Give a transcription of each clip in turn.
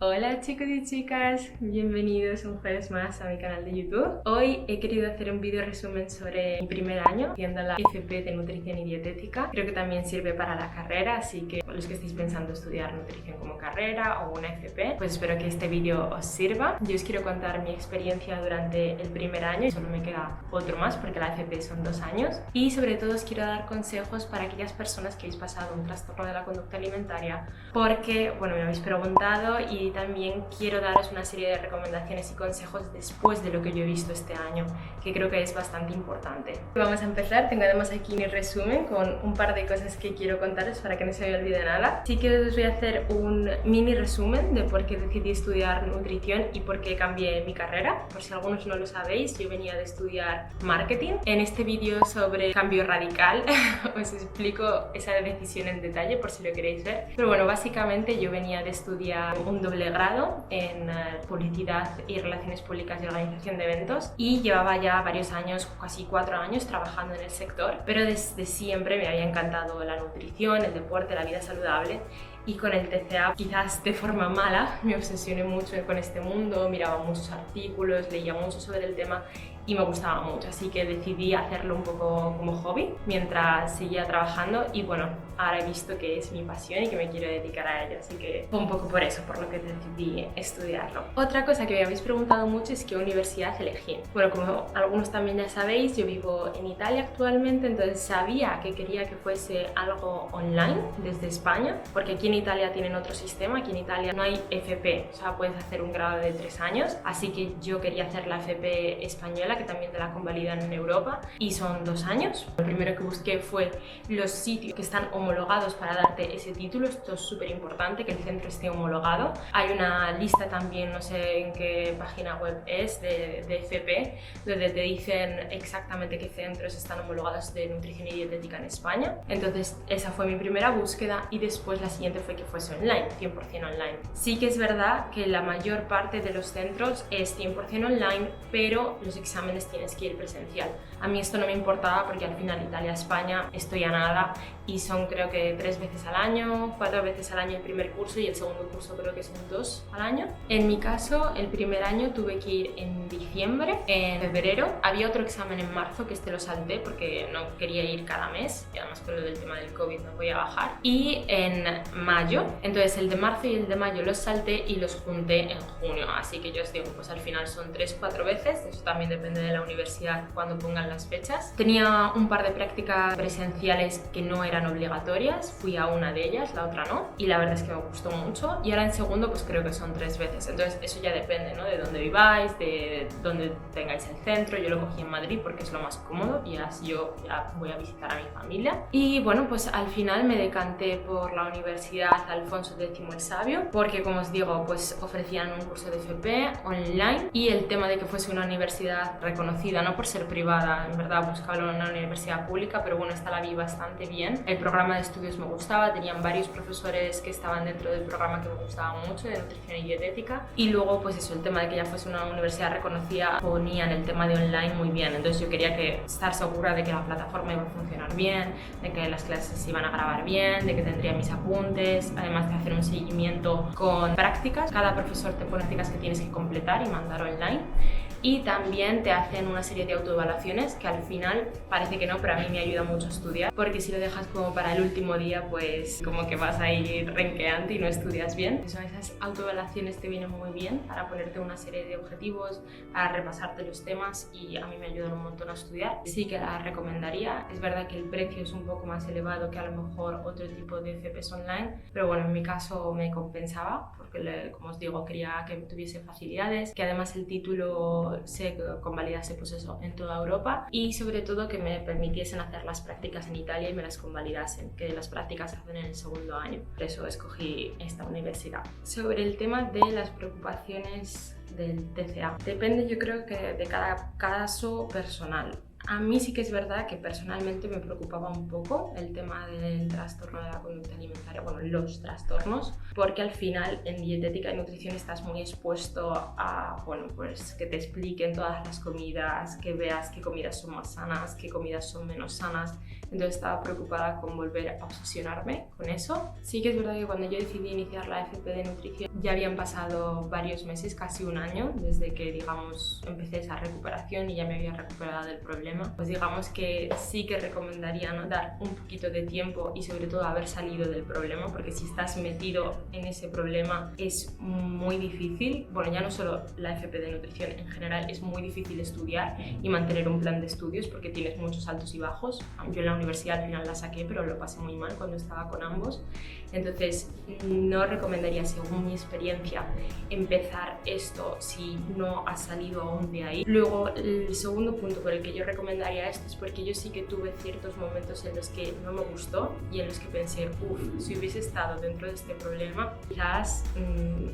Hola chicos y chicas, bienvenidos un jueves más a mi canal de YouTube. Hoy he querido hacer un vídeo resumen sobre mi primer año haciendo la FP de Nutrición y Dietética. Creo que también sirve para la carrera, así que los que estéis pensando estudiar nutrición como carrera o una FP, pues espero que este vídeo os sirva. Yo os quiero contar mi experiencia durante el primer año, y solo me queda otro más porque la FP son 2 años. Y sobre todo os quiero dar consejos para aquellas personas que habéis pasado un trastorno de la conducta alimentaria, porque, bueno, me habéis preguntado y también quiero daros una serie de recomendaciones y consejos después de lo que yo he visto este año, que creo que es bastante importante. Vamos a empezar. Tengo además aquí mi resumen con un par de cosas que quiero contaros para que no se me olvide nada. Así que os voy a hacer un mini resumen de por qué decidí estudiar nutrición y por qué cambié mi carrera. Por si algunos no lo sabéis, yo venía de estudiar marketing. En este vídeo sobre cambio radical os explico esa decisión en detalle por si lo queréis ver. Pero bueno, básicamente yo venía de estudiar un doble grado en publicidad y relaciones públicas y organización de eventos, y llevaba ya varios años, casi 4 años trabajando en el sector, pero desde siempre me había encantado la nutrición, el deporte, la vida saludable. Y con el TCA, quizás de forma mala, me obsesioné mucho con este mundo, miraba muchos artículos, leía mucho sobre el tema y me gustaba mucho, así que decidí hacerlo un poco como hobby mientras seguía trabajando, y bueno, ahora he visto que es mi pasión y que me quiero dedicar a ello, así que fue un poco por eso, por lo que decidí estudiarlo. Otra cosa que me habéis preguntado mucho es qué universidad elegí. Bueno, como algunos también ya sabéis, yo vivo en Italia actualmente, entonces sabía que quería que fuese algo online desde España, porque aquí en Italia tienen otro sistema. Aquí en Italia no hay FP, o sea, puedes hacer un grado de 3 años, así que yo quería hacer la FP española, que también te la convalidan en Europa, y son 2 años. Lo primero que busqué fue los sitios que están homologados para darte ese título. Esto es súper importante, que el centro esté homologado. Hay una lista también, no sé en qué página web es, de FP, donde te dicen exactamente qué centros están homologados de nutrición y dietética en España. Entonces esa fue mi primera búsqueda, y después la siguiente fue que fuese online, 100% online. Sí que es verdad que la mayor parte de los centros es 100% online, pero los exámenes tienes que ir presencial. A mí esto no me importaba porque al final Italia-España estoy a nada, y son creo que 3 veces al año, 4 veces al año el primer curso, y el segundo curso creo que son 2 al año. En mi caso, el primer año tuve que ir en diciembre. En febrero había otro examen en marzo, que este lo salté porque no quería ir cada mes, y además con lo del tema del COVID no podía bajar. Y en mayo, entonces el de marzo y el de mayo los salté y los junté en junio, así que yo os digo, pues al final son 3-4 veces. Eso también depende de la universidad cuando pongan las fechas. Tenía un par de prácticas presenciales que no eran obligatorias, fui a una de ellas, la otra no, y la verdad es que me gustó mucho. Y ahora en segundo pues creo que son 3 veces, entonces eso ya depende, ¿no?, de dónde viváis, de dónde tengáis el centro. Yo lo cogí en Madrid porque es lo más cómodo y así yo ya voy a visitar a mi familia. Y bueno, pues al final me decanté por la Universidad Alfonso X el Sabio, porque como os digo, pues ofrecían un curso de FP online, y el tema de que fuese una universidad reconocida, no por ser privada, en verdad buscaba una universidad pública, pero bueno, esta la vi bastante bien. El programa de estudios me gustaba, tenían varios profesores que estaban dentro del programa que me gustaba mucho, de nutrición y dietética, y luego pues eso, el tema de que ya fuese una universidad reconocida, ponían el tema de online muy bien, entonces yo quería estar segura de que la plataforma iba a funcionar bien, de que las clases se iban a grabar bien, de que tendría mis apuntes, además de hacer un seguimiento con prácticas. Cada profesor te pone prácticas que tienes que completar y mandar online. Y también te hacen una serie de autoevaluaciones que al final parece que no, pero a mí me ayuda mucho a estudiar, porque si lo dejas como para el último día, pues como que vas a ir renqueante y no estudias bien. Esas autoevaluaciones te vienen muy bien para ponerte una serie de objetivos, para repasarte los temas, y a mí me ayudan un montón a estudiar. Sí que la recomendaría. Es verdad que el precio es un poco más elevado que a lo mejor otro tipo de FPs online, pero bueno, en mi caso me compensaba porque, como os digo, quería que tuviese facilidades, que además el título se convalidase pues eso, en toda Europa, y sobre todo que me permitiesen hacer las prácticas en Italia y me las convalidasen, que las prácticas se hacen en el segundo año. Por eso escogí esta universidad. Sobre el tema de las preocupaciones del TCA, depende, yo creo que de cada caso personal. A mí sí que es verdad que personalmente me preocupaba un poco el tema del trastorno de la conducta alimentaria, bueno, los trastornos, porque al final en dietética y nutrición estás muy expuesto a, bueno, pues que te expliquen todas las comidas, que veas qué comidas son más sanas, qué comidas son menos sanas. Entonces estaba preocupada con volver a obsesionarme con eso. Sí que es verdad que cuando yo decidí iniciar la FP de nutrición ya habían pasado varios meses, casi un año, desde que, digamos, empecé esa recuperación y ya me había recuperado del problema. Pues digamos que sí que recomendaría, ¿no?, dar un poquito de tiempo y sobre todo haber salido del problema, porque si estás metido en ese problema es muy difícil. Bueno, ya no solo la FP de nutrición, en general es muy difícil estudiar y mantener un plan de estudios porque tienes muchos altos y bajos. Yo en la universidad al final la saqué, pero lo pasé muy mal cuando estaba con ambos. Entonces no recomendaría, según mi experiencia, empezar esto si no has salido aún de ahí. Luego, el segundo punto por el que yo recomendaría esto es porque yo sí que tuve ciertos momentos en los que no me gustó y en los que pensé, si hubiese estado dentro de este problema, quizás,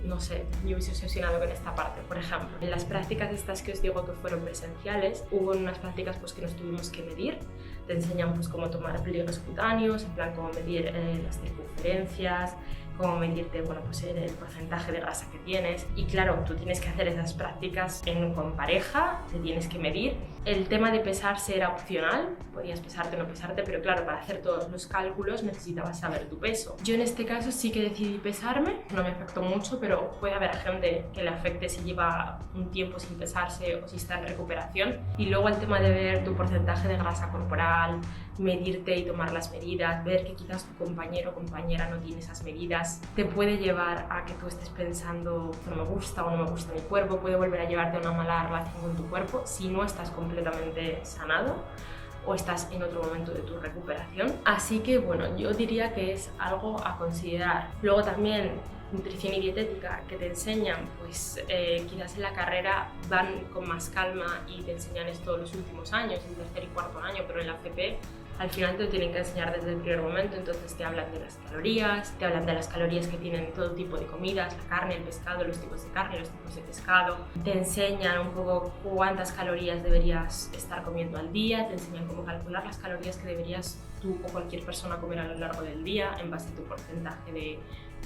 no sé, yo hubiese obsesionado con esta parte. Por ejemplo, en las prácticas estas que os digo que fueron presenciales, hubo unas prácticas pues que nos tuvimos que medir. Te enseñan pues cómo tomar pliegues cutáneos, en plan cómo medir las circunferencias, cómo medirte, bueno, pues el porcentaje de grasa que tienes. Y claro, tú tienes que hacer esas prácticas con pareja, te tienes que medir. El tema de pesarse era opcional, podías pesarte o no pesarte, pero claro, para hacer todos los cálculos necesitabas saber tu peso. Yo en este caso sí que decidí pesarme, no me afectó mucho, pero puede haber gente que le afecte si lleva un tiempo sin pesarse o si está en recuperación. Y luego el tema de ver tu porcentaje de grasa corporal, medirte y tomar las medidas, ver que quizás tu compañero o compañera no tiene esas medidas, te puede llevar a que tú estés pensando no me gusta o no me gusta mi cuerpo, puede volver a llevarte a una mala relación con tu cuerpo si no estás completamente sanado o estás en otro momento de tu recuperación. Así que bueno, yo diría que es algo a considerar. Luego también nutrición y dietética que te enseñan, pues quizás en la carrera van con más calma y te enseñan esto los últimos años, en tercer y cuarto año, pero en la FP al final te lo tienen que enseñar desde el primer momento. Entonces te hablan de las calorías, te hablan de las calorías que tienen todo tipo de comidas, la carne, el pescado, los tipos de carne, los tipos de pescado. Te enseñan un poco cuántas calorías deberías estar comiendo al día, te enseñan cómo calcular las calorías que deberías tú o cualquier persona comer a lo largo del día en base a tu porcentaje de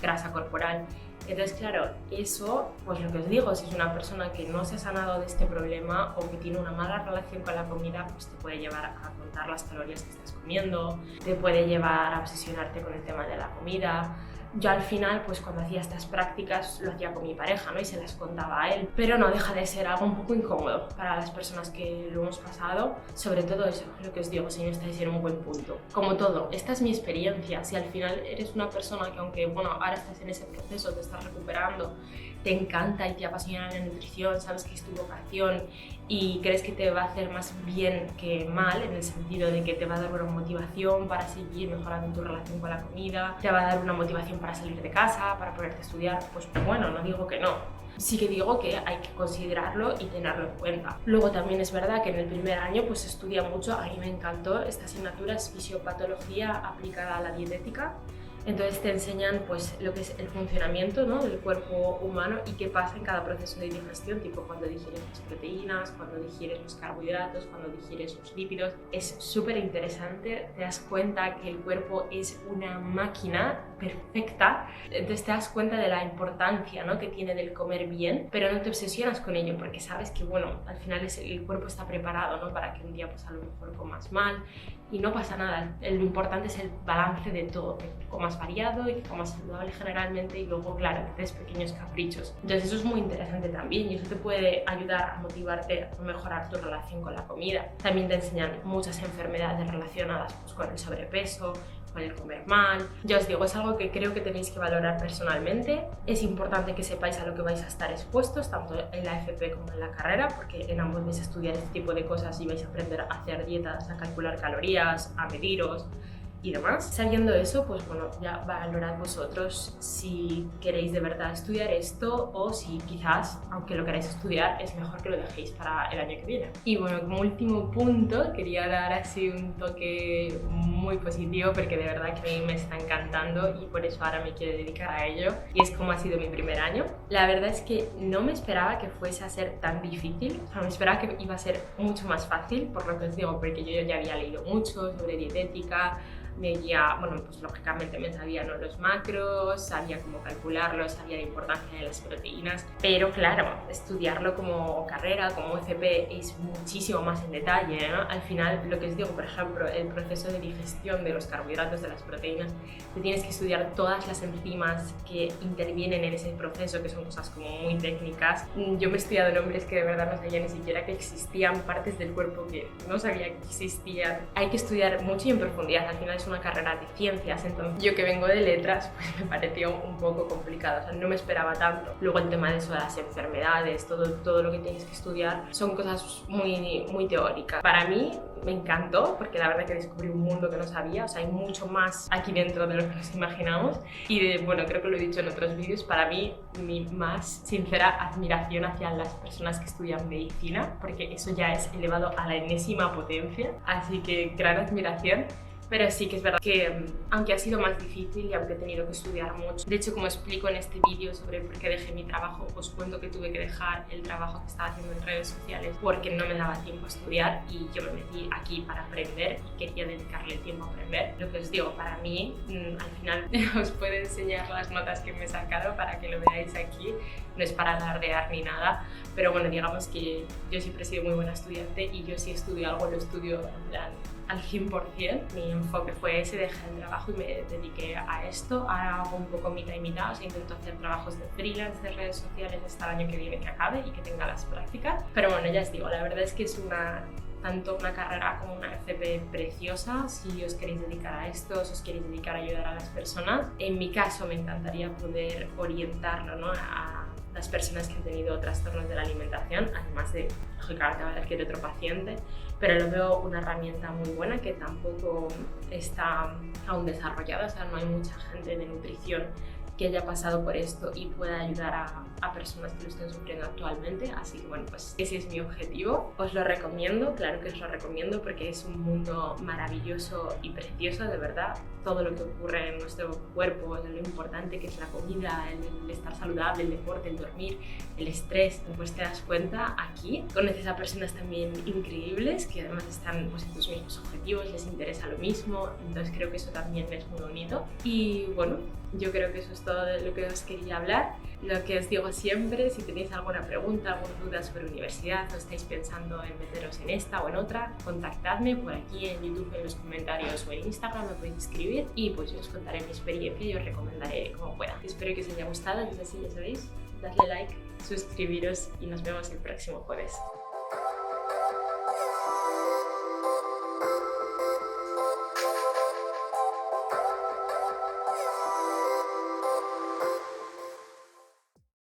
grasa corporal. Entonces, claro, eso, pues lo que os digo, si es una persona que no se ha sanado de este problema o que tiene una mala relación con la comida, pues te puede llevar a contar las calorías que estás comiendo, te puede llevar a obsesionarte con el tema de la comida. Yo al final, pues cuando hacía estas prácticas lo hacía con mi pareja, ¿no?, y se las contaba a él, pero no deja de ser algo un poco incómodo para las personas que lo hemos pasado, sobre todo eso, lo que os digo, si no estáis en un buen punto. Como todo, esta es mi experiencia. Si al final eres una persona que, aunque bueno, ahora estás en ese proceso, te estás recuperando, te encanta y te apasiona la nutrición, sabes que es tu vocación y crees que te va a hacer más bien que mal, en el sentido de que te va a dar una motivación para seguir mejorando tu relación con la comida, te va a dar una motivación para salir de casa, para ponerte a estudiar, pues bueno, no digo que no. Sí que digo que hay que considerarlo y tenerlo en cuenta. Luego también es verdad que en el primer año pues se estudia mucho, a mí me encantó, esta asignatura es fisiopatología aplicada a la dietética. Entonces te enseñan pues lo que es el funcionamiento, ¿no?, del cuerpo humano y qué pasa en cada proceso de digestión, tipo cuando digieres las proteínas, cuando digieres los carbohidratos, cuando digieres los lípidos. Es súper interesante, te das cuenta que el cuerpo es una máquina perfecta, entonces te das cuenta de la importancia, ¿no?, que tiene del comer bien, pero no te obsesionas con ello porque sabes que bueno, al final el cuerpo está preparado, ¿no?, para que un día pues a lo mejor comas mal y no pasa nada. Lo importante es el balance de todo, que comas variado y que comas saludable generalmente y luego, claro, que te des pequeños caprichos. Entonces eso es muy interesante también y eso te puede ayudar a motivarte a mejorar tu relación con la comida. También te enseñan muchas enfermedades relacionadas pues, con el sobrepeso, con el comer mal. Ya os digo, es algo que creo que tenéis que valorar personalmente. Es importante que sepáis a lo que vais a estar expuestos, tanto en la FP como en la carrera, porque en ambos vais a estudiar este tipo de cosas y vais a aprender a hacer dietas, a calcular calorías, a mediros. y demás. Sabiendo eso, pues bueno, ya valorad vosotros si queréis de verdad estudiar esto o si quizás, aunque lo queráis estudiar, es mejor que lo dejéis para el año que viene. Y bueno, como último punto, quería dar así un toque muy positivo porque de verdad que a mí me está encantando y por eso ahora me quiero dedicar a ello, y es como ha sido mi primer año. La verdad es que no me esperaba que fuese a ser tan difícil, o sea, me esperaba que iba a ser mucho más fácil, por lo que os digo, porque yo ya había leído mucho sobre dietética, bueno, pues lógicamente me sabía, ¿no?, los macros, sabía cómo calcularlos, sabía la importancia de las proteínas, pero claro, estudiarlo como carrera, como FP, es muchísimo más en detalle, ¿no? Al final, lo que os digo, por ejemplo, el proceso de digestión de los carbohidratos, de las proteínas, te tienes que estudiar todas las enzimas que intervienen en ese proceso, que son cosas como muy técnicas. Yo me he estudiado nombres que de verdad no sabía ni siquiera que existían, partes del cuerpo que no sabía que existían. Hay que estudiar mucho y en profundidad, al final es una carrera de ciencias, entonces yo que vengo de letras pues me pareció un poco complicado, o sea, no me esperaba tanto. Luego el tema de eso de las enfermedades, todo lo que tienes que estudiar son cosas muy teóricas. Para mí me encantó porque la verdad que descubrí un mundo que no sabía, o sea, hay mucho más aquí dentro de lo que nos imaginamos y bueno, creo que lo he dicho en otros vídeos, para mí mi más sincera admiración hacia las personas que estudian medicina, porque eso ya es elevado a la enésima potencia, así que gran admiración. Pero sí que es verdad que aunque ha sido más difícil y aunque he tenido que estudiar mucho, de hecho como explico en este vídeo sobre por qué dejé mi trabajo, os cuento que tuve que dejar el trabajo que estaba haciendo en redes sociales porque no me daba tiempo a estudiar y yo me metí aquí para aprender y quería dedicarle el tiempo a aprender. Lo que os digo, para mí, al final os puedo enseñar las notas que me he sacado para que lo veáis aquí, no es para alardear ni nada, pero bueno, digamos que yo siempre he sido muy buena estudiante y yo si estudio algo lo estudio en plan al 100%. Mi enfoque fue ese, dejé el trabajo y me dediqué a esto. Ahora hago un poco mitad y mitad, o sea, intento hacer trabajos de freelance de redes sociales hasta el año que viene que acabe y que tenga las prácticas. Pero bueno, ya os digo, la verdad es que es tanto una carrera como una FP preciosa si os queréis dedicar a esto, si os queréis dedicar a ayudar a las personas. En mi caso me encantaría poder orientarlo, ¿no?, a las personas que han tenido trastornos de la alimentación, además de, lógicamente, a cualquier otro paciente, pero lo veo una herramienta muy buena que tampoco está aún desarrollada, o sea, no hay mucha gente de nutrición que haya pasado por esto y pueda ayudar a personas que lo estén sufriendo actualmente, así que bueno, pues ese es mi objetivo. Os lo recomiendo, claro que os lo recomiendo porque es un mundo maravilloso y precioso, de verdad. Todo lo que ocurre en nuestro cuerpo, lo importante que es la comida, el estar saludable, el deporte, el dormir, el estrés, pues te das cuenta aquí. Conoces a personas también increíbles que además están pues en tus mismos objetivos, les interesa lo mismo, entonces creo que eso también es muy bonito. Y bueno, yo creo que eso es todo de lo que os quería hablar. Lo que os digo siempre, si tenéis alguna pregunta, alguna duda sobre universidad o estáis pensando en meteros en esta o en otra, contactadme por aquí en YouTube, en los comentarios o en Instagram, me podéis escribir y pues yo os contaré mi experiencia y os recomendaré como pueda. Espero que os haya gustado, entonces ya sabéis, dadle like, suscribiros y nos vemos el próximo jueves.